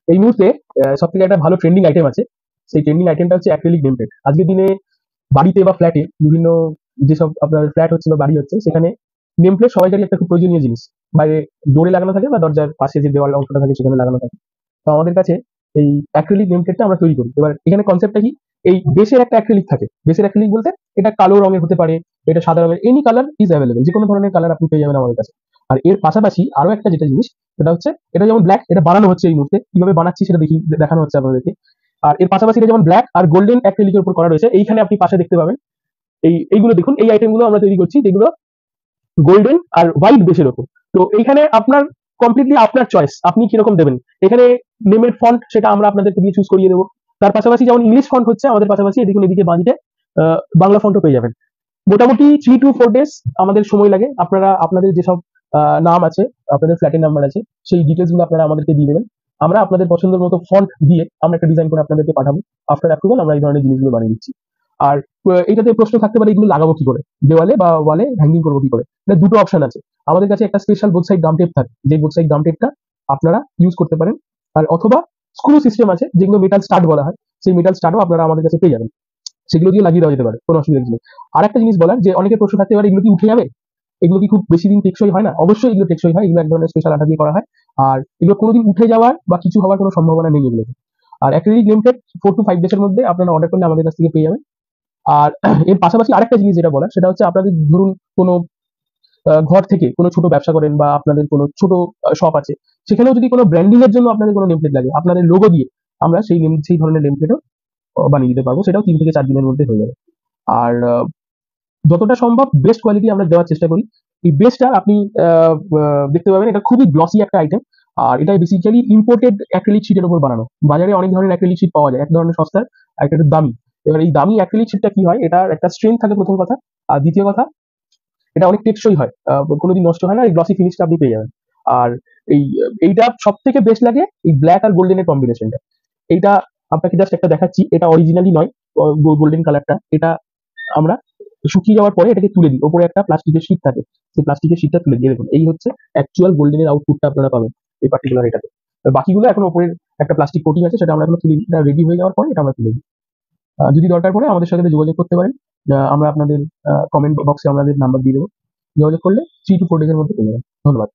এই মুহূর্তে সব থেকে একটা ভালো ট্রেন্ডিং আইটেম আছে। সেই ট্রেন্ডিং আইটেমটা হচ্ছে অ্যাক্রিলিক নেম প্লেট। আজকের দিনে বাড়িতে বা ফ্ল্যাটে বিভিন্ন যেসব আপনার ফ্ল্যাট হচ্ছে বা বাড়ি হচ্ছে সেখানে নেম প্লেট সবাইকারই একটা খুব প্রয়োজনীয় জিনিস। বাইরে ডোরে লাগানো থাকে বা দরজার পাশে যে দেওয়াল অংশটা থাকে সেখানে লাগানো থাকে। তো আমাদের কাছে এই অ্যাক্রিলিক নেম প্লেটটা আমরা তৈরি করি। এবার এখানে কনসেপ্টটা কি, এই বেসের একটা অ্যাক্রিলিক থাকে। বেসের অ্যাক্রিলিক বলতে এটা কালো রঙের হতে পারে, এটা সাদা রঙের, এনি কালার ইজ অ্যাভেলেবল, যে কোনো ধরনের কালার আপনি পেয়ে যাবেন আমাদের কাছে। আর এর পাশাপাশি আরো একটা যেটা জিনিস সেটা হচ্ছে, এটা যেমন ব্ল্যাক, এটা বানানো হচ্ছে এই মুহূর্তে, কিভাবে বানাচ্ছি সেটা দেখানো হচ্ছে আপনাদেরকে। আর এর পাশাপাশি এটা যেমন ব্ল্যাক আর গোল্ডেন অ্যাক্রিলিকের উপর করা রয়েছে, এইখানে আপনি পাশে দেখতে পাবেন এইগুলো দেখুন, এই আইটেমগুলো আমরা তৈরি করছি যেগুলো গোল্ডেন আর হোয়াইট বেসের ওপর। তো এইখানে আপনার কমপ্লিটলি আপনার চয়েস, আপনি কিরকম দেবেন। এখানে নেমের ফন্ট সেটা আমরা আপনাদেরকে দিয়ে চুজ করিয়ে দেবো। তার পাশাপাশি যেমন ইংলিশ ফন্ট হচ্ছে আমাদের পাশাপাশি, দেখুন এদিকে বাঁদিকে বাংলা ফন্টও পেয়ে যাবেন। মোটামুটি 3 to 4 days আমাদের সময় লাগে। আপনারা আপনাদের যেসব নাম আছে, আপনাদের ফ্ল্যাটের নাম্বার আছে, সেই ডিটেলস গুলো আপনারা আমাদেরকে দিয়ে দেবেন। আমরা আপনাদের পছন্দের মতো ফন্ট দিয়ে আমরা একটা ডিজাইন করে আপনাদেরকে পাঠাবো। আফটার অ্যাপ্রুভাল আমরা এই ধরনের জিনিসগুলো বানিয়ে দিচ্ছি। আর এটাতে প্রশ্ন থাকতে পারে এগুলো লাগাবো কি করে, দেওয়ালে বা ওয়ালে হ্যাঙ্গিং করবো কি করে। এটা দুটো অপশন আছে। আমাদের কাছে একটা special both side gum tape থাকে, যে বোথ সাইড গাম টেপটা আপনারা ইউজ করতে পারেন। আর অথবা স্ক্রু সিস্টেম আছে, যেগুলো মেটাল স্টাড বলা হয়, সেই মেটাল স্টাডও আপনারা আমাদের কাছে পেয়ে যাবেন। সেগুলো দিয়ে লাগিয়ে দেওয়া যেতে পারে, কোনো অসুবিধা নেই। আর একটা জিনিস বলার, যে অনেকের প্রশ্ন থাকতে পারে এগুলো কি উঠে যাবে, এগুলো কি খুব বেশি দিন টেকসই হয় না। অবশ্যই এগুলো টেকসই হয়, এগুলো এক ধরনের স্পেশাল আঠা দিয়ে করা হয়। আর এগুলো কোনোদিন উঠে যাওয়ার বা কিছু হওয়ার কোনো সম্ভাবনা নেই এগুলো। আর acrylic name plate 4 to 5 days মধ্যে আপনারা অর্ডার করলে আমাদের কাছ থেকে পেয়ে যাবেন। আর এর পাশাপাশি আরেকটা জিনিস যেটা বলার, সেটা হচ্ছে আপনাদের ধরুন কোনো ঘর থেকে কোনো ছোট ব্যবসা করেন বা আপনাদের কোনো ছোট শপ আছে, সেখানেও যদি কোনো ব্র্যান্ডিং এর জন্য আপনাদের কোনো নেম প্লেট লাগে, আপনাদের লোগো দিয়ে আমরা সেই ধরনের নেম প্লেটও বানিয়ে দিতে পারবো। সেটাও 3 থেকে 4 দিনের মধ্যে হয়ে যাবে। আর যতটা সম্ভব বেস্ট কোয়ালিটি আমরা দেওয়ার চেষ্টা করি। এই বেস্টটা আপনি দেখতে পাবেন, এটা খুবই গ্লসি একটা আইটেম। আর এটা বেসিক্যালি ইম্পোর্টেড অ্যাক্রিলিক শিটের উপর বানানো। বাজারে অনেক ধরনের অ্যাক্রিলিক শিট পাওয়া যায়, এক ধরনের সস্তার আর একটা একটু দামি। এবার এই দামি অ্যাক্রিলিক শিটটা কি হয়, এটার একটা স্ট্রেংথ থাকে প্রথম কথা। আর দ্বিতীয় কথা, এটা অনেক টেকসই হয়, কোনোদিন নষ্ট হয় না, এই গ্লসি ফিনিশটা আপনি পেয়ে যাবেন। আর এইটা সব থেকে বেস্ট লাগে এই ব্ল্যাক আর গোল্ডেনের কম্বিনেশনটা। এইটা আপনাকে জাস্ট একটা দেখাচ্ছি, এটা অরিজিনালি নয়, গোল্ডেন কালারটা। এটা আমরা শুকিয়ে যাওয়ার পরে এটাকে তুলে দিই, ওপরে একটা প্লাস্টিকের শীট থাকে, সেই প্লাস্টিকের শীটটা তুলে দিয়ে দেখুন, এই হচ্ছে অ্যাকচুয়াল গোল্ডেনের আউটপুটটা আপনারা পাবেন এই পার্টিকুলার এটাতে। বাকিগুলো এখন ওপরের একটা প্লাস্টিক কোটিং আছে, সেটা আমরা এখন তুলে দিই, রেডি হয়ে যাওয়ার পরে এটা আমরা তুলে দিই। যদি দরকার পড়ে আমাদের সাথে যোগাযোগ করতে পারেন। আমরা আপনাদের কমেন্ট বক্সে আমাদের নাম্বার দিয়ে দেবো, যোগাযোগ করলে 3 to 4 days মধ্যে পেয়ে যাবেন। ধন্যবাদ।